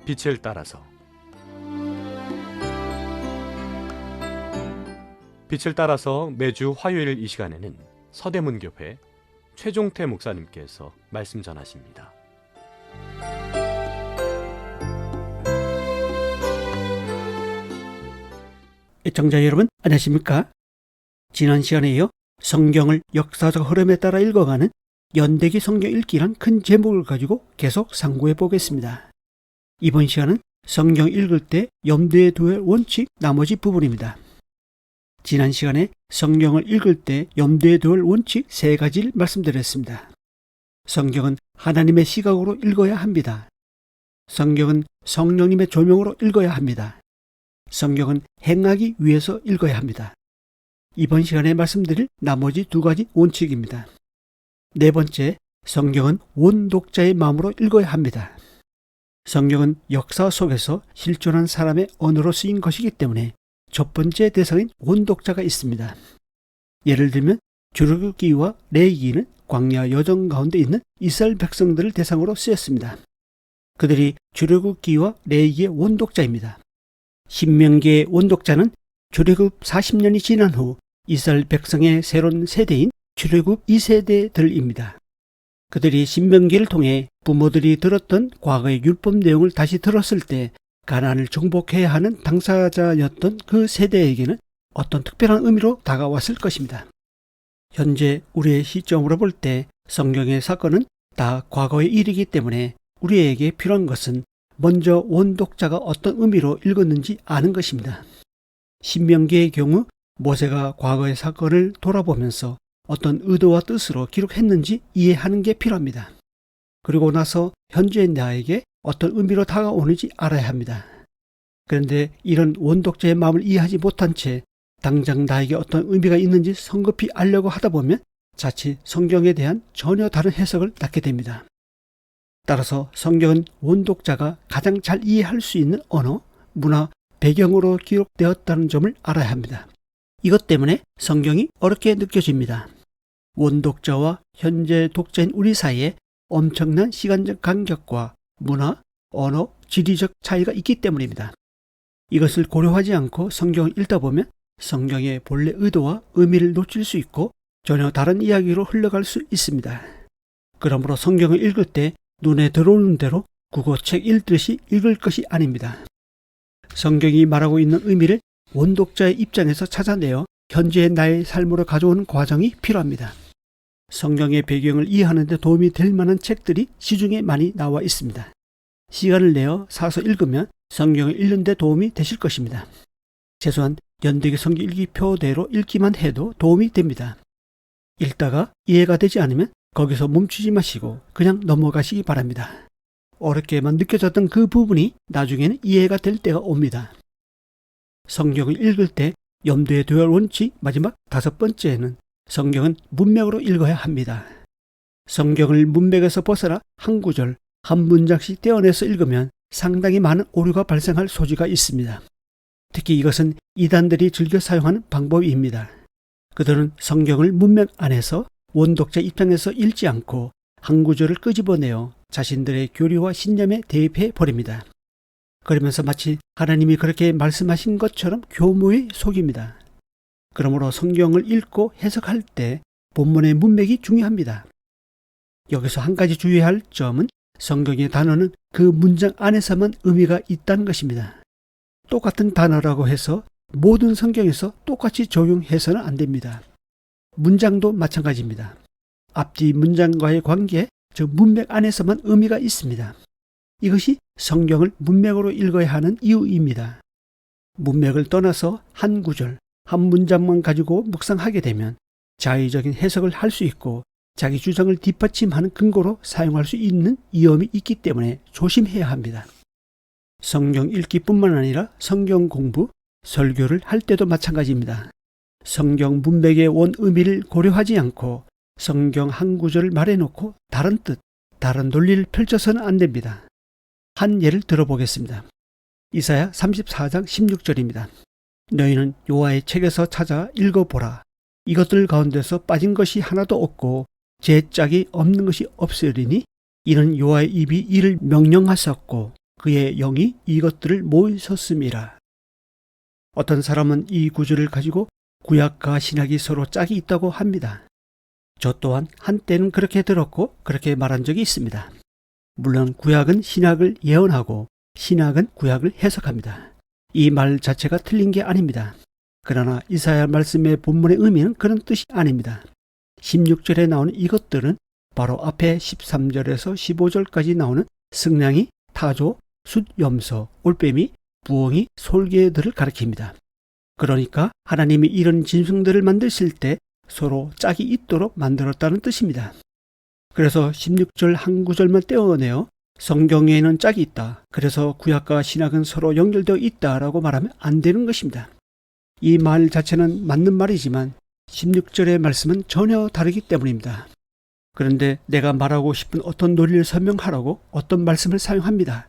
빛을 따라서. 빛을 따라서 매주 화요일 이 시간에는 서대문교회 최종태 목사님께서 말씀 전하십니다. 애청자 여러분, 안녕하십니까? 지난 시간에 이어 성경을 역사적 흐름에 따라 읽어가는 연대기 성경 읽기란 큰 제목을 가지고 계속 상고해 보겠습니다. 이번 시간은 성경 읽을 때 염두에 두어야 할 원칙 나머지 부분입니다. 지난 시간에 성경을 읽을 때 염두에 두어야 할 원칙 세 가지를 말씀드렸습니다. 성경은 하나님의 시각으로 읽어야 합니다. 성경은 성령님의 조명으로 읽어야 합니다. 성경은 행하기 위해서 읽어야 합니다. 이번 시간에 말씀드릴 나머지 두 가지 원칙입니다. 네 번째, 성경은 원독자의 마음으로 읽어야 합니다. 성경은 역사 속에서 실존한 사람의 언어로 쓰인 것이기 때문에 첫 번째 대상인 원독자가 있습니다. 예를 들면 출애굽기와 레위기는 광야 여정 가운데 있는 이스라엘 백성들을 대상으로 쓰였습니다. 그들이 출애굽기와 레위기의 원독자입니다. 신명기의 원독자는 출애굽 40년이 지난 후 이스라엘 백성의 새로운 세대인 출애굽 2세대들입니다. 그들이 신명기를 통해 부모들이 들었던 과거의 율법 내용을 다시 들었을 때 가나안을 정복해야 하는 당사자였던 그 세대에게는 어떤 특별한 의미로 다가왔을 것입니다. 현재 우리의 시점으로 볼 때 성경의 사건은 다 과거의 일이기 때문에 우리에게 필요한 것은 먼저 원독자가 어떤 의미로 읽었는지 아는 것입니다. 신명기의 경우 모세가 과거의 사건을 돌아보면서 어떤 의도와 뜻으로 기록했는지 이해하는 게 필요합니다. 그리고 나서 현재의 나에게 어떤 의미로 다가오는지 알아야 합니다. 그런데 이런 원독자의 마음을 이해하지 못한 채 당장 나에게 어떤 의미가 있는지 성급히 알려고 하다 보면 자칫 성경에 대한 전혀 다른 해석을 낳게 됩니다. 따라서 성경은 원독자가 가장 잘 이해할 수 있는 언어, 문화, 배경으로 기록되었다는 점을 알아야 합니다. 이것 때문에 성경이 어렵게 느껴집니다. 원독자와 현재 독자인 우리 사이에 엄청난 시간적 간격과 문화, 언어, 지리적 차이가 있기 때문입니다. 이것을 고려하지 않고 성경을 읽다 보면 성경의 본래 의도와 의미를 놓칠 수 있고 전혀 다른 이야기로 흘러갈 수 있습니다. 그러므로 성경을 읽을 때 눈에 들어오는 대로 국어책 읽듯이 읽을 것이 아닙니다. 성경이 말하고 있는 의미를 원독자의 입장에서 찾아내어 현재의 나의 삶으로 가져오는 과정이 필요합니다. 성경의 배경을 이해하는 데 도움이 될 만한 책들이 시중에 많이 나와 있습니다. 시간을 내어 사서 읽으면 성경을 읽는 데 도움이 되실 것입니다. 최소한 연대기 성경 읽기표대로 읽기만 해도 도움이 됩니다. 읽다가 이해가 되지 않으면 거기서 멈추지 마시고 그냥 넘어가시기 바랍니다. 어렵게만 느껴졌던 그 부분이 나중에는 이해가 될 때가 옵니다. 성경을 읽을 때 염두에 두어야 할 원칙 마지막 다섯 번째는 성경은 문맥으로 읽어야 합니다. 성경을 문맥에서 벗어나 한 구절, 한 문장씩 떼어내서 읽으면 상당히 많은 오류가 발생할 소지가 있습니다. 특히 이것은 이단들이 즐겨 사용하는 방법입니다. 그들은 성경을 문맥 안에서 원독자 입장에서 읽지 않고 한 구절을 끄집어내어 자신들의 교리와 신념에 대입해 버립니다. 그러면서 마치 하나님이 그렇게 말씀하신 것처럼 교모에 속입니다. 그러므로 성경을 읽고 해석할 때 본문의 문맥이 중요합니다. 여기서 한 가지 주의해야 할 점은 성경의 단어는 그 문장 안에서만 의미가 있다는 것입니다. 똑같은 단어라고 해서 모든 성경에서 똑같이 적용해서는 안 됩니다. 문장도 마찬가지입니다. 앞뒤 문장과의 관계, 즉 문맥 안에서만 의미가 있습니다. 이것이 성경을 문맥으로 읽어야 하는 이유입니다. 문맥을 떠나서 한 구절, 한 문장만 가지고 묵상하게 되면 자의적인 해석을 할 수 있고 자기 주장을 뒷받침하는 근거로 사용할 수 있는 위험이 있기 때문에 조심해야 합니다. 성경 읽기뿐만 아니라 성경 공부, 설교를 할 때도 마찬가지입니다. 성경 문맥의 원 의미를 고려하지 않고 성경 한 구절을 말해놓고 다른 뜻, 다른 논리를 펼쳐서는 안 됩니다. 한 예를 들어보겠습니다. 이사야 34장 16절입니다. 너희는 여호와의 책에서 찾아 읽어보라. 이것들 가운데서 빠진 것이 하나도 없고 제 짝이 없는 것이 없으리니 이는 여호와의 입이 이를 명령하셨고 그의 영이 이것들을 모으셨음이라. 어떤 사람은 이 구절을 가지고 구약과 신약이 서로 짝이 있다고 합니다. 저 또한 한때는 그렇게 들었고 그렇게 말한 적이 있습니다. 물론 구약은 신약을 예언하고 신약은 구약을 해석합니다. 이 말 자체가 틀린 게 아닙니다. 그러나 이사야 말씀의 본문의 의미는 그런 뜻이 아닙니다. 16절에 나오는 이것들은 바로 앞에 13절에서 15절까지 나오는 승냥이, 타조, 숫염소, 올빼미, 부엉이, 솔개들을 가리킵니다. 그러니까 하나님이 이런 짐승들을 만드실 때 서로 짝이 있도록 만들었다는 뜻입니다. 그래서 16절 한 구절만 떼어내어 성경에는 짝이 있다, 그래서 구약과 신약은 서로 연결되어 있다라고 말하면 안 되는 것입니다. 이 말 자체는 맞는 말이지만 16절의 말씀은 전혀 다르기 때문입니다. 그런데 내가 말하고 싶은 어떤 논리를 설명하라고 어떤 말씀을 사용합니다.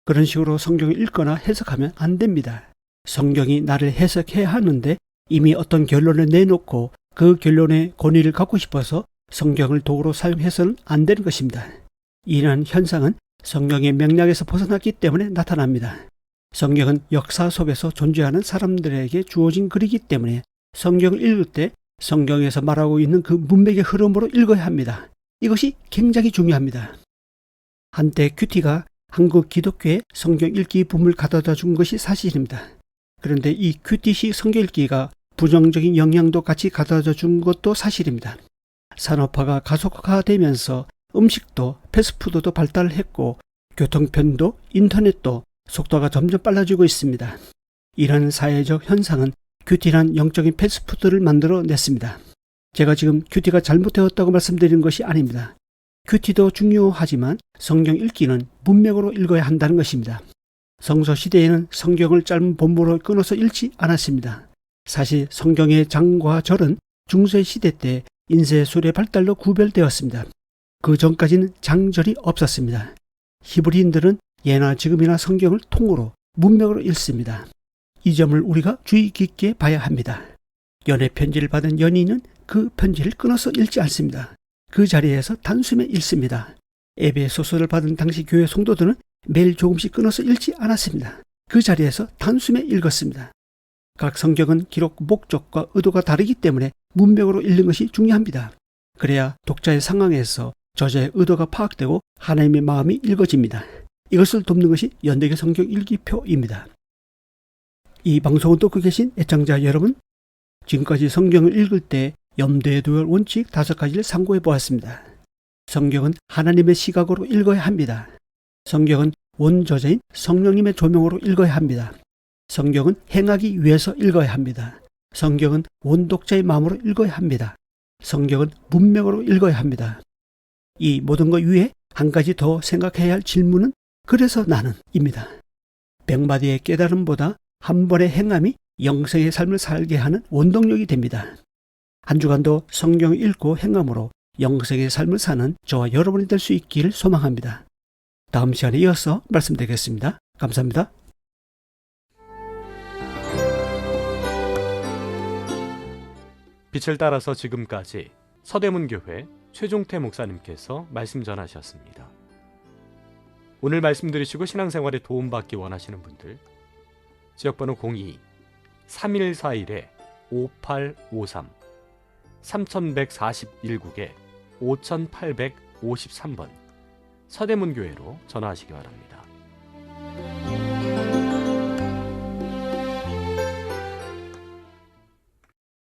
그런 식으로 성경을 읽거나 해석하면 안 됩니다. 성경이 나를 해석해야 하는데 이미 어떤 결론을 내놓고 그 결론의 권위를 갖고 싶어서 성경을 도구로 사용해서는 안 되는 것입니다. 이러한 현상은 성경의 맥락에서 벗어났기 때문에 나타납니다. 성경은 역사 속에서 존재하는 사람들에게 주어진 글이기 때문에 성경을 읽을 때 성경에서 말하고 있는 그 문맥의 흐름으로 읽어야 합니다. 이것이 굉장히 중요합니다. 한때 큐티가 한국 기독교에 성경 읽기 붐을 가져다 준 것이 사실입니다. 그런데 이 큐티식 성경 읽기가 부정적인 영향도 같이 가져다 준 것도 사실입니다. 산업화가 가속화되면서 음식도 패스트푸드도 발달을 했고 교통편도 인터넷도 속도가 점점 빨라지고 있습니다. 이런 사회적 현상은 큐티란 영적인 패스트푸드를 만들어 냈습니다. 제가 지금 큐티가 잘못되었다고 말씀드리는 것이 아닙니다. 큐티도 중요하지만 성경 읽기는 문맥으로 읽어야 한다는 것입니다. 성서 시대에는 성경을 짧은 본문으로 끊어서 읽지 않았습니다. 사실 성경의 장과 절은 중세 시대 때 인쇄술의 발달로 구별되었습니다. 그 전까지는 장절이 없었습니다. 히브리인들은 예나 지금이나 성경을 통으로 문맥으로 읽습니다. 이 점을 우리가 주의 깊게 봐야 합니다. 연애 편지를 받은 연인은 그 편지를 끊어서 읽지 않습니다. 그 자리에서 단숨에 읽습니다. 에베소서를 받은 당시 교회 성도들은 매일 조금씩 끊어서 읽지 않았습니다. 그 자리에서 단숨에 읽었습니다. 각 성경은 기록 목적과 의도가 다르기 때문에 문맥으로 읽는 것이 중요합니다. 그래야 독자의 상황에서 저자의 의도가 파악되고 하나님의 마음이 읽어집니다. 이것을 돕는 것이 연대기 성경 읽기표입니다. 이 방송을 듣고 계신 애청자 여러분, 지금까지 성경을 읽을 때 염두에 두을 원칙 5가지를 상고해 보았습니다. 성경은 하나님의 시각으로 읽어야 합니다. 성경은 원저자인 성령님의 조명으로 읽어야 합니다. 성경은 행하기 위해서 읽어야 합니다. 성경은 원독자의 마음으로 읽어야 합니다. 성경은 문맥으로 읽어야 합니다. 이 모든 것 위에 한 가지 더 생각해야 할 질문은 그래서 나는입니다. 100마디의 깨달음보다 한 번의 행함이 영생의 삶을 살게 하는 원동력이 됩니다. 한 주간도 성경을 읽고 행함으로 영생의 삶을 사는 저와 여러분이 될 수 있기를 소망합니다. 다음 시간에 이어서 말씀드리겠습니다. 감사합니다. 빛을 따라서 지금까지 서대문교회 최종태 목사님께서 말씀 전하셨습니다. 오늘 말씀 들으시고 신앙생활에 도움받기 원하시는 분들, 지역번호 02-3141-5853 3141국에 5853번 서대문교회로 전화하시기 바랍니다.